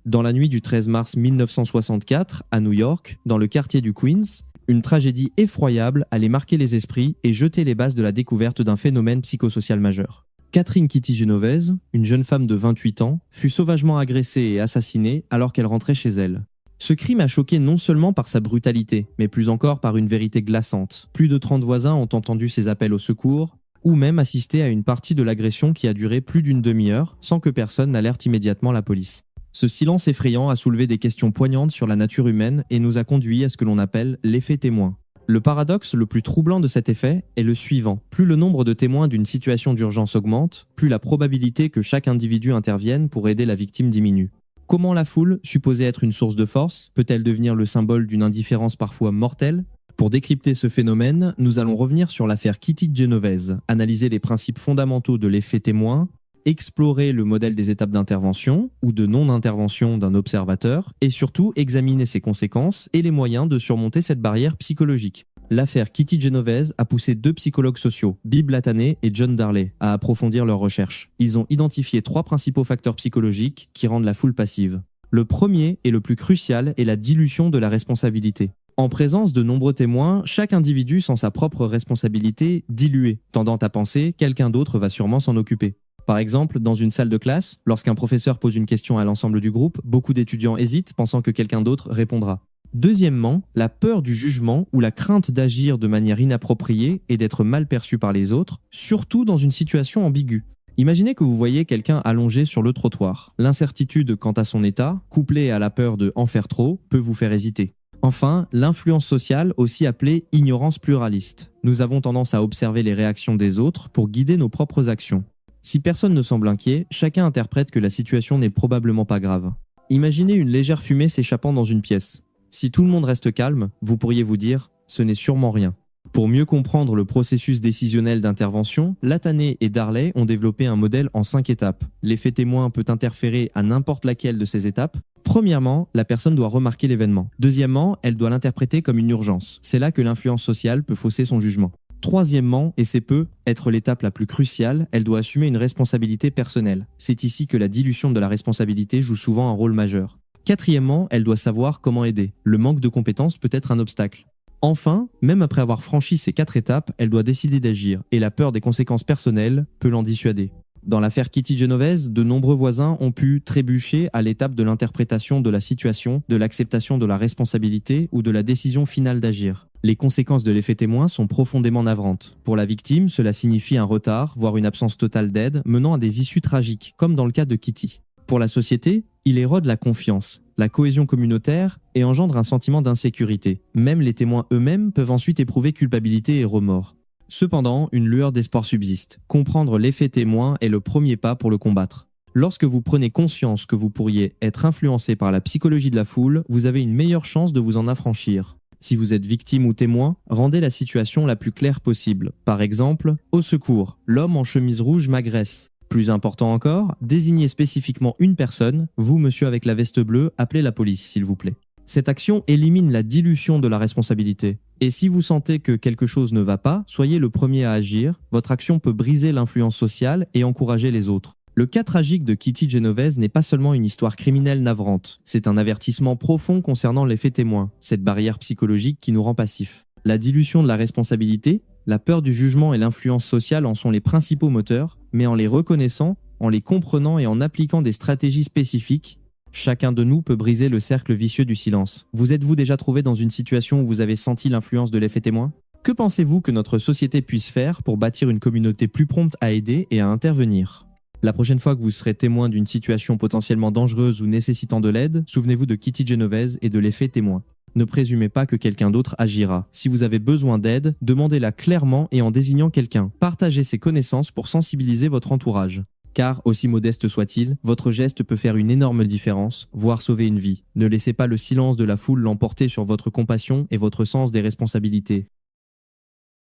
Dans la nuit du 13 mars 1964, à New York, dans le quartier du Queens, une tragédie effroyable allait marquer les esprits et jeter les bases de la découverte d'un phénomène psychosocial majeur. Catherine Kitty Genovese, une jeune femme de 28 ans, fut sauvagement agressée et assassinée alors qu'elle rentrait chez elle. Ce crime a choqué non seulement par sa brutalité, mais plus encore par une vérité glaçante. Plus de 30 voisins ont entendu ses appels au secours, ou même assisté à une partie de l'agression qui a duré plus d'une demi-heure sans que personne n'alerte immédiatement la police. Ce silence effrayant a soulevé des questions poignantes sur la nature humaine et nous a conduit à ce que l'on appelle l'effet témoin. Le paradoxe le plus troublant de cet effet est le suivant. Plus le nombre de témoins d'une situation d'urgence augmente, plus la probabilité que chaque individu intervienne pour aider la victime diminue. Comment la foule, supposée être une source de force, peut-elle devenir le symbole d'une indifférence parfois mortelle ? Pour décrypter ce phénomène, nous allons revenir sur l'affaire Kitty Genovese, analyser les principes fondamentaux de l'effet témoin, explorer le modèle des étapes d'intervention ou de non-intervention d'un observateur et surtout examiner ses conséquences et les moyens de surmonter cette barrière psychologique. L'affaire Kitty Genovese a poussé 2 psychologues sociaux, Bibb Latané et John Darley, à approfondir leurs recherches. Ils ont identifié 3 principaux facteurs psychologiques qui rendent la foule passive. Le premier et le plus crucial est la dilution de la responsabilité. En présence de nombreux témoins, chaque individu sent sa propre responsabilité diluée, tendant à penser « quelqu'un d'autre va sûrement s'en occuper ». Par exemple, dans une salle de classe, lorsqu'un professeur pose une question à l'ensemble du groupe, beaucoup d'étudiants hésitent pensant que quelqu'un d'autre répondra. Deuxièmement, la peur du jugement ou la crainte d'agir de manière inappropriée et d'être mal perçu par les autres, surtout dans une situation ambiguë. Imaginez que vous voyez quelqu'un allongé sur le trottoir. L'incertitude quant à son état, couplée à la peur de en faire trop, peut vous faire hésiter. Enfin, l'influence sociale, aussi appelée ignorance pluraliste. Nous avons tendance à observer les réactions des autres pour guider nos propres actions. Si personne ne semble inquiet, chacun interprète que la situation n'est probablement pas grave. Imaginez une légère fumée s'échappant dans une pièce. Si tout le monde reste calme, vous pourriez vous dire « ce n'est sûrement rien ». Pour mieux comprendre le processus décisionnel d'intervention, Latané et Darley ont développé un modèle en 5 étapes. L'effet témoin peut interférer à n'importe laquelle de ces étapes. Premièrement, la personne doit remarquer l'événement. Deuxièmement, elle doit l'interpréter comme une urgence. C'est là que l'influence sociale peut fausser son jugement. Troisièmement, et c'est peut être l'étape la plus cruciale, elle doit assumer une responsabilité personnelle. C'est ici que la dilution de la responsabilité joue souvent un rôle majeur. Quatrièmement, elle doit savoir comment aider. Le manque de compétences peut être un obstacle. Enfin, même après avoir franchi ces 4 étapes, elle doit décider d'agir, et la peur des conséquences personnelles peut l'en dissuader. Dans l'affaire Kitty Genovese, de nombreux voisins ont pu trébucher à l'étape de l'interprétation de la situation, de l'acceptation de la responsabilité ou de la décision finale d'agir. Les conséquences de l'effet témoin sont profondément navrantes. Pour la victime, cela signifie un retard, voire une absence totale d'aide, menant à des issues tragiques, comme dans le cas de Kitty. Pour la société, il érode la confiance, la cohésion communautaire et engendre un sentiment d'insécurité. Même les témoins eux-mêmes peuvent ensuite éprouver culpabilité et remords. Cependant, une lueur d'espoir subsiste. Comprendre l'effet témoin est le premier pas pour le combattre. Lorsque vous prenez conscience que vous pourriez être influencé par la psychologie de la foule, vous avez une meilleure chance de vous en affranchir. Si vous êtes victime ou témoin, rendez la situation la plus claire possible. Par exemple, au secours, l'homme en chemise rouge m'agresse. Plus important encore, désignez spécifiquement une personne, vous monsieur avec la veste bleue, appelez la police s'il vous plaît. Cette action élimine la dilution de la responsabilité. Et si vous sentez que quelque chose ne va pas, soyez le premier à agir, votre action peut briser l'influence sociale et encourager les autres. Le cas tragique de Kitty Genovese n'est pas seulement une histoire criminelle navrante, c'est un avertissement profond concernant l'effet témoin, cette barrière psychologique qui nous rend passifs. La dilution de la responsabilité, la peur du jugement et l'influence sociale en sont les principaux moteurs, mais en les reconnaissant, en les comprenant et en appliquant des stratégies spécifiques, chacun de nous peut briser le cercle vicieux du silence. Vous êtes-vous déjà trouvé dans une situation où vous avez senti l'influence de l'effet témoin ? Que pensez-vous que notre société puisse faire pour bâtir une communauté plus prompte à aider et à intervenir ? La prochaine fois que vous serez témoin d'une situation potentiellement dangereuse ou nécessitant de l'aide, souvenez-vous de Kitty Genovese et de l'effet témoin. Ne présumez pas que quelqu'un d'autre agira. Si vous avez besoin d'aide, demandez-la clairement et en désignant quelqu'un. Partagez ces connaissances pour sensibiliser votre entourage. Car, aussi modeste soit-il, votre geste peut faire une énorme différence, voire sauver une vie. Ne laissez pas le silence de la foule l'emporter sur votre compassion et votre sens des responsabilités.